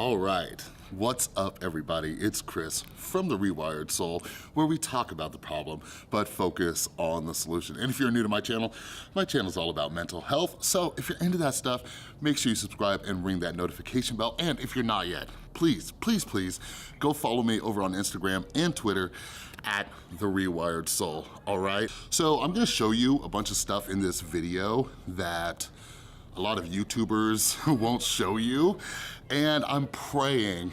All right, what's up everybody? It's Chris from the Rewired Soul, where we talk about the problem, but focus on the solution. And if you're new to my channel is all about mental health. So if you're into that stuff, make sure you subscribe and ring that notification bell. And if you're not yet, please, please, please go follow me over on Instagram and Twitter at the Rewired Soul, all right? So I'm gonna show you a bunch of stuff in this video that a lot of YouTubers won't show you. And I'm praying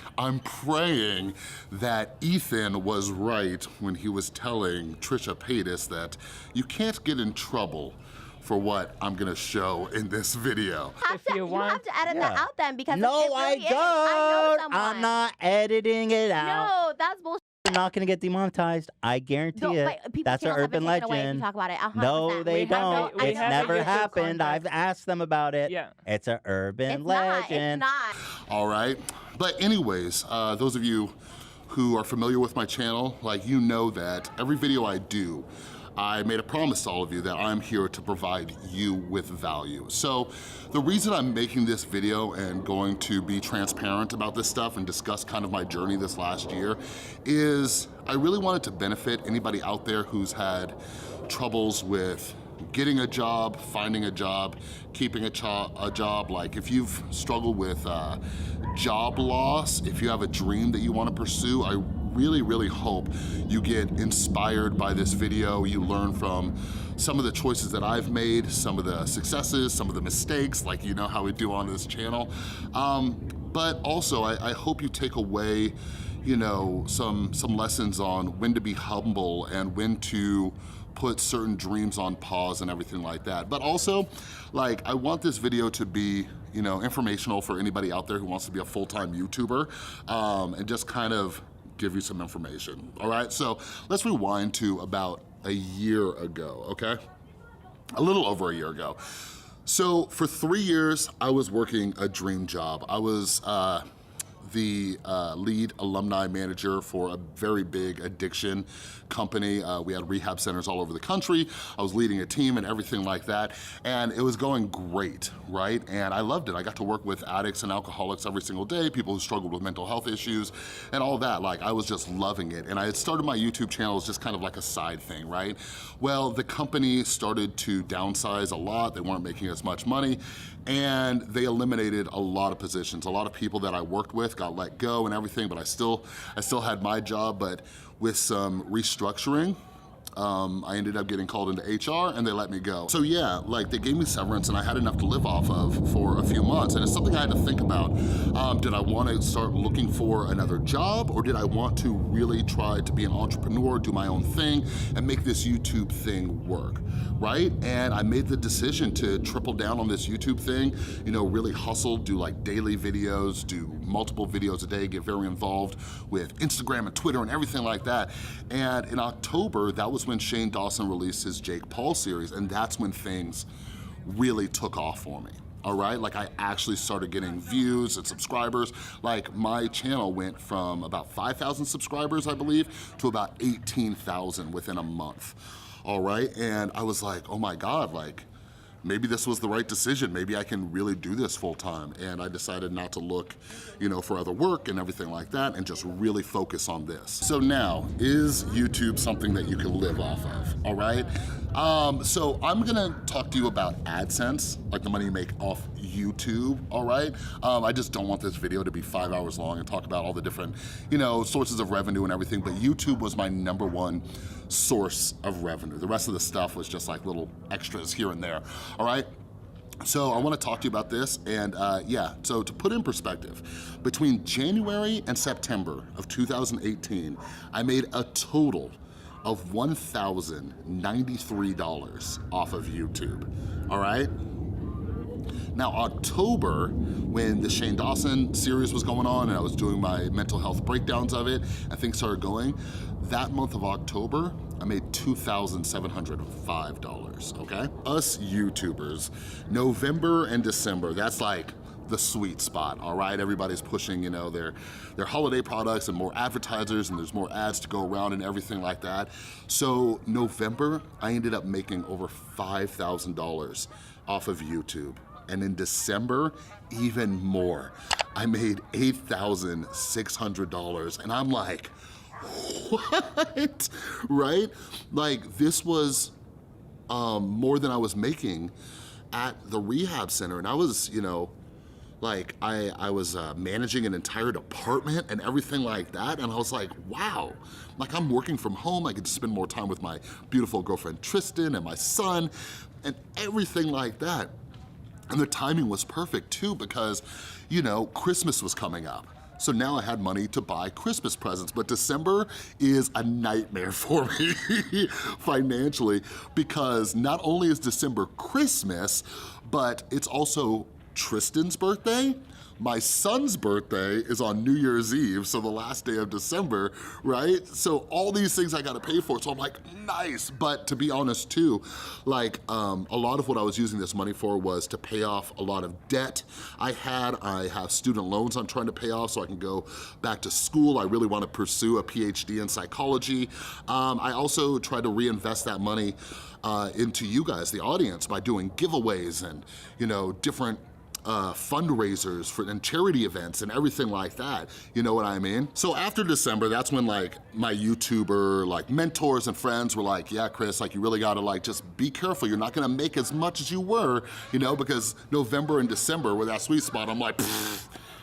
that Ethan was right when he was telling Trisha Paytas that you can't get in trouble for what I'm gonna show in this video. You have to edit that out then, because no, it really I don't. I know someone. I'm not editing it out. No, that's bullshit. We're not gonna get demonetized. I guarantee it. That's an urban legend. Talk about it. 100%. No, they don't. It's never happened. I've asked them about it. Yeah. It's an urban legend. It's not. All right, but anyways, those of you who are familiar with my channel, like, you know that every video I do, I made a promise to all of you that I'm here to provide you with value. So the reason I'm making this video and going to be transparent about this stuff and discuss kind of my journey this last year is I really wanted to benefit anybody out there who's had troubles with getting a job, finding a job, keeping a job. Like, if you've struggled with job loss, if you have a dream that you want to pursue, I really hope you get inspired by this video. You learn from some of the choices that I've made, some of the successes, some of the mistakes, like you know how we do on this channel. But also, I hope you take away, you know, some lessons on when to be humble and when to put certain dreams on pause and everything like that. But also, like, I want this video to be, you know, informational for anybody out there who wants to be a full-time YouTuber, and just kind of give you some information, all right? So let's rewind to about a year ago, okay? A little over a year ago. So for 3 years, I was working a dream job. I was the lead alumni manager for a very big addiction company. We had rehab centers all over the country. I was leading a team and everything like that, and it was going great, right? And I loved it. I got to work with addicts and alcoholics every single day, people who struggled with mental health issues and all that. Like, I was just loving it. And I had started my YouTube channel as just kind of like a side thing, right? Well, the company started to downsize a lot. They weren't making as much money, and they eliminated a lot of positions. A lot of people that I worked with got let go and everything, but I still had my job. But with some restructuring, I ended up getting called into HR and they let me go. So yeah, like, they gave me severance and I had enough to live off of for a few months, and it's something I had to think about. Did I want to start looking for another job, or did I want to really try to be an entrepreneur, do my own thing, and make this YouTube thing work, right? And I made the decision to triple down on this YouTube thing, you know, really hustle, do like daily videos, do multiple videos a day, get very involved with Instagram and Twitter and everything like that. And in October, that was when Shane Dawson released his Jake Paul series, and that's when things really took off for me. All right, like, I actually started getting views and subscribers. Like, my channel went from about 5,000 subscribers, I believe, to about 18,000 within a month. All right, and I was like, oh my God, like, maybe this was the right decision. Maybe I can really do this full time. And I decided not to look, you know, for other work and everything like that, and just really focus on this. So now, is YouTube something that you can live off of, all right? So I'm gonna talk to you about AdSense, like the money you make off YouTube, all right? I just don't want this video to be 5 hours long and talk about all the different, you know, sources of revenue and everything, but YouTube was my #1 source of revenue. The rest of the stuff was just like little extras here and there, all right? So I wanna talk to you about this, and yeah, so to put in perspective, between January and September of 2018, I made a total of $1,093 off of YouTube, all right? Now, October, when the Shane Dawson series was going on and I was doing my mental health breakdowns of it and things started going, that month of October, I made $2,705, okay? Us YouTubers, November and December, that's like the sweet spot, all right? Everybody's pushing, you know, their holiday products and more advertisers, and there's more ads to go around and everything like that. So November, I ended up making over $5,000 off of YouTube. And in December, even more. I made $8,600, and I'm like, what, right? Like, this was more than I was making at the rehab center, and I was, you know, like, I was managing an entire department and everything like that, and I was like, wow. Like, I'm working from home, I get to spend more time with my beautiful girlfriend Tristan and my son, and everything like that. And the timing was perfect too, because, you know, Christmas was coming up. So now I had money to buy Christmas presents, but December is a nightmare for me financially, because not only is December Christmas, but it's also Tristan's birthday. My son's birthday is on New Year's Eve, so the last day of December, right? So all these things I gotta pay for, so I'm like, nice. But to be honest too, like a lot of what I was using this money for was to pay off a lot of debt I have student loans I'm trying to pay off so I can go back to school. I really wanna pursue a PhD in psychology. I also tried to reinvest that money into you guys, the audience, by doing giveaways and, you know, different fundraisers and charity events and everything like that, you know what I mean? So after December, that's when like my YouTuber like mentors and friends were like, yeah, Chris, like you really gotta like just be careful. You're not gonna make as much as you were, you know, because November and December were that sweet spot. I'm like,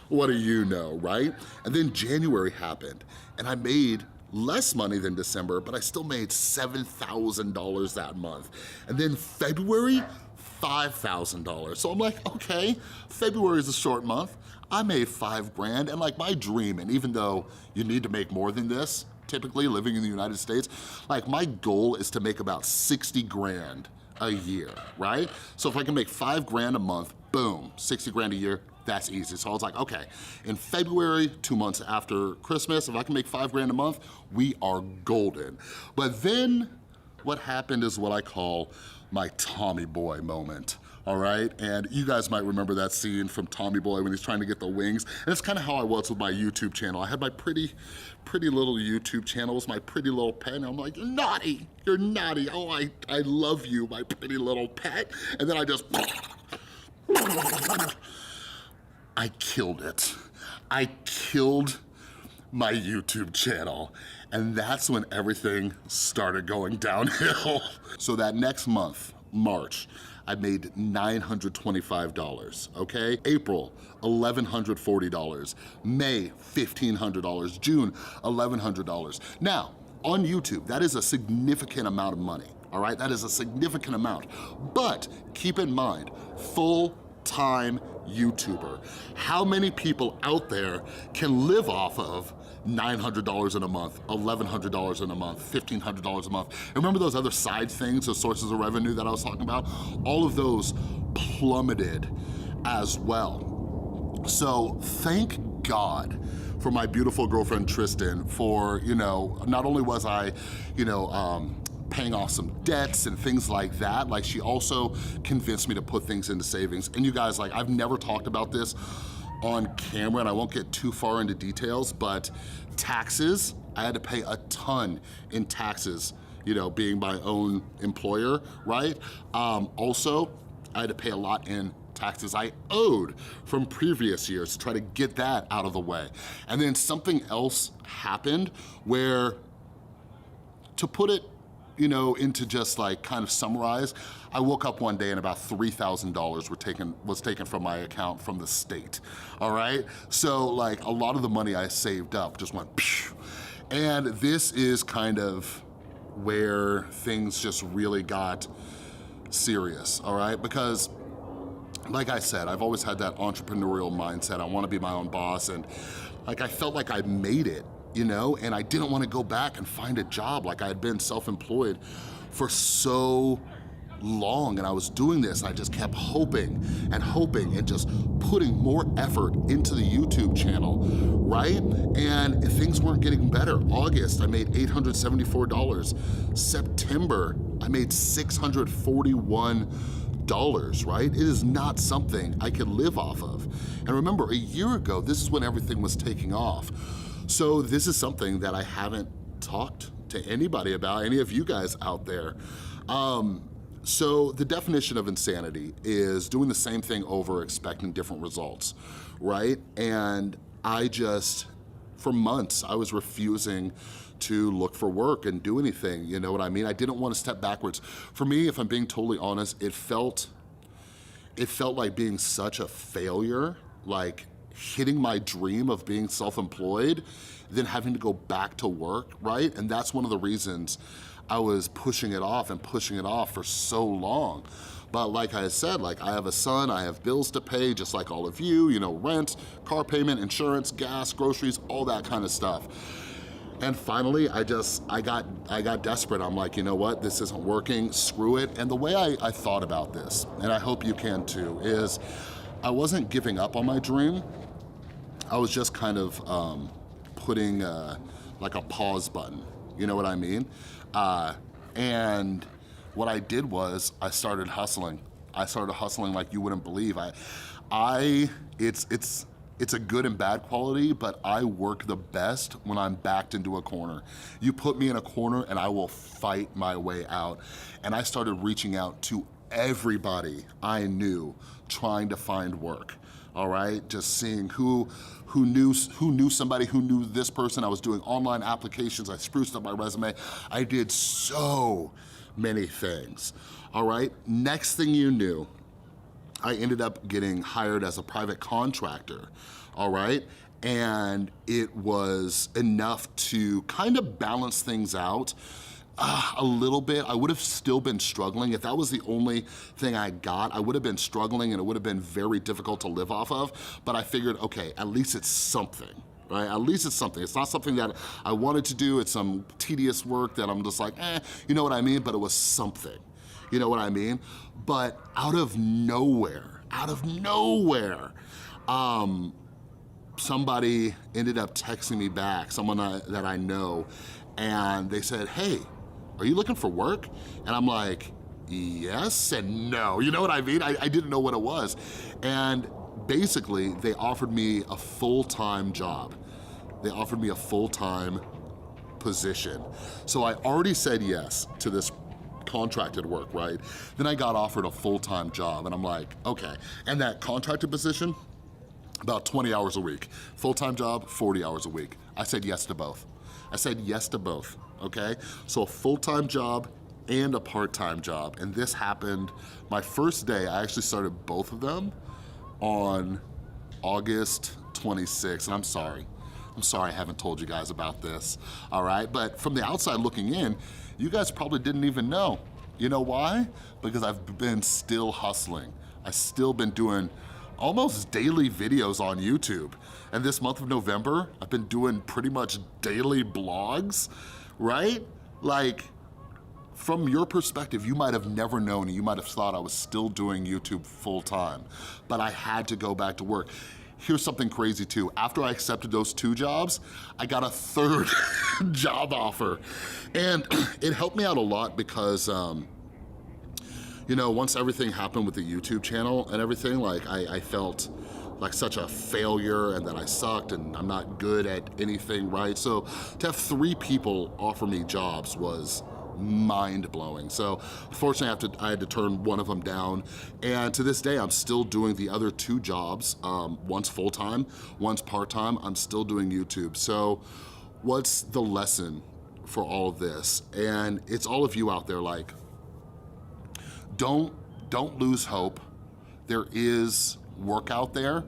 what do you know, right? And then January happened and I made less money than December, but I still made $7,000 that month. And then February, $5,000. So I'm like, okay, February is a short month. I made $5,000, and like my dream, and even though you need to make more than this, typically living in the United States, like my goal is to make about 60 grand a year, right? So if I can make $5,000 a month, boom, 60 grand a year, that's easy. So I was like, okay, in February, 2 months after Christmas, if I can make $5,000 a month, we are golden. But then what happened is what I call my Tommy Boy moment, all right? And you guys might remember that scene from Tommy Boy when he's trying to get the wings. And it's kind of how I was with my YouTube channel. I had my pretty little YouTube channel. It was my pretty little pet, and I'm like, you're naughty, you're naughty. Oh, I love you, my pretty little pet. And then I just, I killed it. I killed my YouTube channel. And that's when everything started going downhill. So that next month, March, I made $925, okay? April, $1,140. May, $1,500. June, $1,100. Now, on YouTube, that is a significant amount of money, all right? That is a significant amount. But keep in mind, full-time YouTuber. How many people out there can live off of $900 in a month, $1,100 in a month, $1,500 a month? And remember those other side things, those sources of revenue that I was talking about? All of those plummeted as well. So thank God for my beautiful girlfriend Tristan for, you know, not only was I, you know, paying off some debts and things like that, like she also convinced me to put things into savings. And you guys, like, I've never talked about this on camera, and I won't get too far into details, but taxes, I had to pay a ton in taxes, you know, being my own employer, right? Also, I had to pay a lot in taxes I owed from previous years to try to get that out of the way. And then something else happened where, to put it, you know, into just like kind of summarize, I woke up one day and about $3,000 was taken from my account from the state, all right? So like a lot of the money I saved up just went phew. And this is kind of where things just really got serious, all right? Because like I said, I've always had that entrepreneurial mindset. I wanna be my own boss, and like I felt like I made it, you know, and I didn't want to go back and find a job. Like I had been self-employed for so long, and I was doing this, and I just kept hoping and just putting more effort into the YouTube channel, right? And things weren't getting better. August, I made $874. September, I made $641, right? It is not something I could live off of. And remember, a year ago, this is when everything was taking off. So this is something that I haven't talked to anybody about, any of you guys out there. So the definition of insanity is doing the same thing over, expecting different results, right? And for months, I was refusing to look for work and do anything, you know what I mean? I didn't want to step backwards. For me, if I'm being totally honest, it felt like being such a failure, like hitting my dream of being self-employed, then having to go back to work, right? And that's one of the reasons I was pushing it off for so long. But like I said, like I have a son, I have bills to pay just like all of you, you know, rent, car payment, insurance, gas, groceries, all that kind of stuff. And finally, I got desperate. I'm like, you know what, this isn't working, screw it. And the way I thought about this, and I hope you can too, is I wasn't giving up on my dream. I was just kind of putting like a pause button, you know what I mean? And what I did was I started hustling. I started hustling like you wouldn't believe. It's a good and bad quality, but I work the best when I'm backed into a corner. You put me in a corner and I will fight my way out. And I started reaching out to everybody I knew trying to find work, all right? Just seeing who knew somebody who knew this person. I was doing online applications. I spruced up my resume. I did so many things, all right? Next thing you knew, I ended up getting hired as a private contractor, all right? And it was enough to kind of balance things out a little bit. I would have still been struggling. If that was the only thing I got, I would have been struggling and it would have been very difficult to live off of, but I figured, okay, at least it's something, right? At least it's something. It's not something that I wanted to do. It's some tedious work that I'm just like, you know what I mean? But it was something. You know what I mean? But out of nowhere, somebody ended up texting me back, someone that I know, and they said, hey, are you looking for work? And I'm like, yes and no. You know what I mean? I didn't know what it was. And basically, they offered me a full-time job. They offered me a full-time position. So I already said yes to this contracted work, right? Then I got offered a full-time job and I'm like, okay. And that contracted position, about 20 hours a week. Full-time job, 40 hours a week. I said yes to both. I said yes to both, okay? So a full-time job and a part-time job. And this happened, my first day, I actually started both of them on August 26th, and I'm sorry I haven't told you guys about this, all right? But from the outside looking in, you guys probably didn't even know. You know why? Because I've been still hustling. I've still been doing almost daily videos on YouTube. And this month of November, I've been doing pretty much daily blogs, right? Like, from your perspective, you might have never known, you might have thought I was still doing YouTube full time, but I had to go back to work. Here's something crazy too. After I accepted those 2 jobs, I got a 3rd job offer. And it helped me out a lot because, you know, once everything happened with the YouTube channel and everything, like I felt like such a failure and that I sucked and I'm not good at anything, right? So to have 3 people offer me jobs was mind-blowing. So fortunately, I had to turn one of them down. And to this day, I'm still doing the other 2 jobs. One's full-time, one's part-time. I'm still doing YouTube. So what's the lesson for all of this? And it's all of you out there, like, don't lose hope. There is work out there.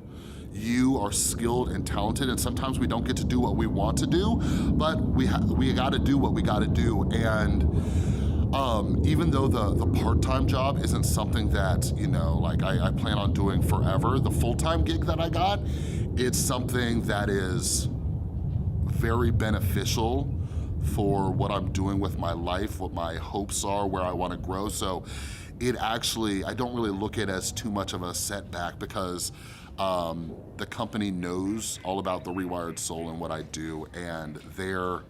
You are skilled and talented, and sometimes we don't get to do what we want to do, but we gotta do what we gotta do. And even though the part-time job isn't something that, you know, like I plan on doing forever, the full-time gig that I got, it's something that is very beneficial for what I'm doing with my life, what my hopes are, where I wanna grow. So it actually, I don't really look at it as too much of a setback because the company knows all about the Rewired Soul and what I do, and they're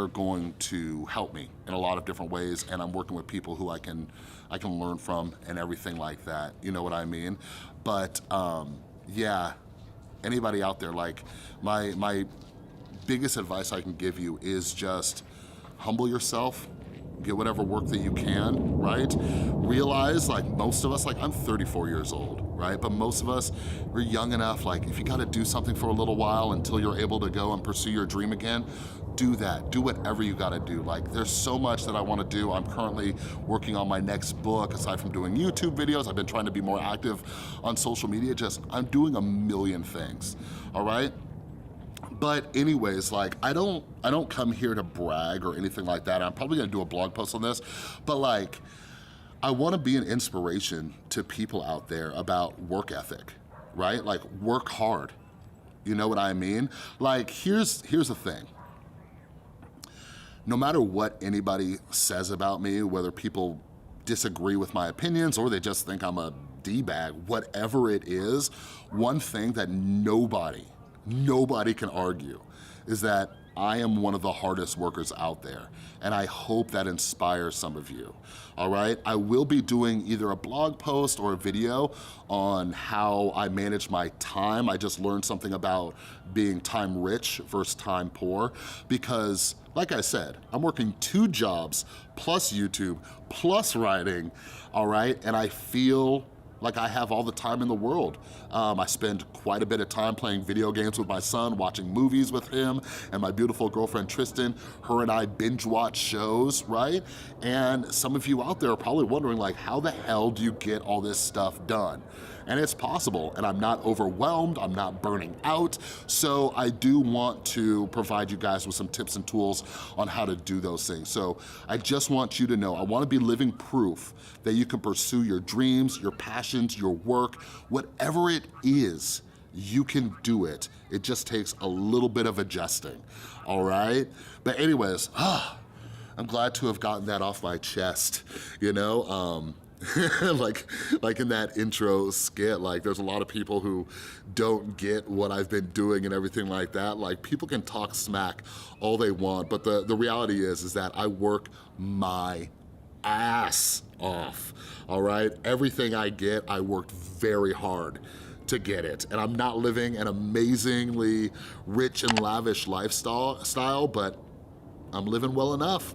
going to help me in a lot of different ways, and I'm working with people who I can learn from and everything like that, you know what I mean? But yeah, anybody out there, like my biggest advice I can give you is just humble yourself, get whatever work that you can, right? Realize, like most of us, like I'm 34 years old, right? But most of us, we're young enough, like if you gotta do something for a little while until you're able to go and pursue your dream again, do that, do whatever you gotta do. Like there's so much that I wanna do. I'm currently working on my next book, aside from doing YouTube videos. I've been trying to be more active on social media, I'm doing a million things, all right? But anyways, like I don't come here to brag or anything like that. I'm probably gonna do a blog post on this, but like, I wanna be an inspiration to people out there about work ethic, right? Like work hard, you know what I mean? Like here's the thing. No matter what anybody says about me, whether people disagree with my opinions or they just think I'm a D-bag, whatever it is, one thing that nobody can argue is that I am one of the hardest workers out there, and I hope that inspires some of you, all right? I will be doing either a blog post or a video on how I manage my time. I just learned something about being time rich versus time poor because, like I said, I'm working 2 jobs plus YouTube plus writing, all right? And I feel like I have all the time in the world. I spend quite a bit of time playing video games with my son, watching movies with him, and my beautiful girlfriend Tristan. Her and I binge watch shows, right? And some of you out there are probably wondering like, how the hell do you get all this stuff done? And it's possible, and I'm not overwhelmed, I'm not burning out, so I do want to provide you guys with some tips and tools on how to do those things. So I just want you to know, I wanna be living proof that you can pursue your dreams, your passions, your work, whatever it is, you can do it. It just takes a little bit of adjusting, all right? But anyways, I'm glad to have gotten that off my chest, you know? like in that intro skit, like there's a lot of people who don't get what I've been doing and everything like that. Like people can talk smack all they want, but the reality is that I work my ass off, all right? Everything I get, I worked very hard to get it. And I'm not living an amazingly rich and lavish lifestyle, but I'm living well enough.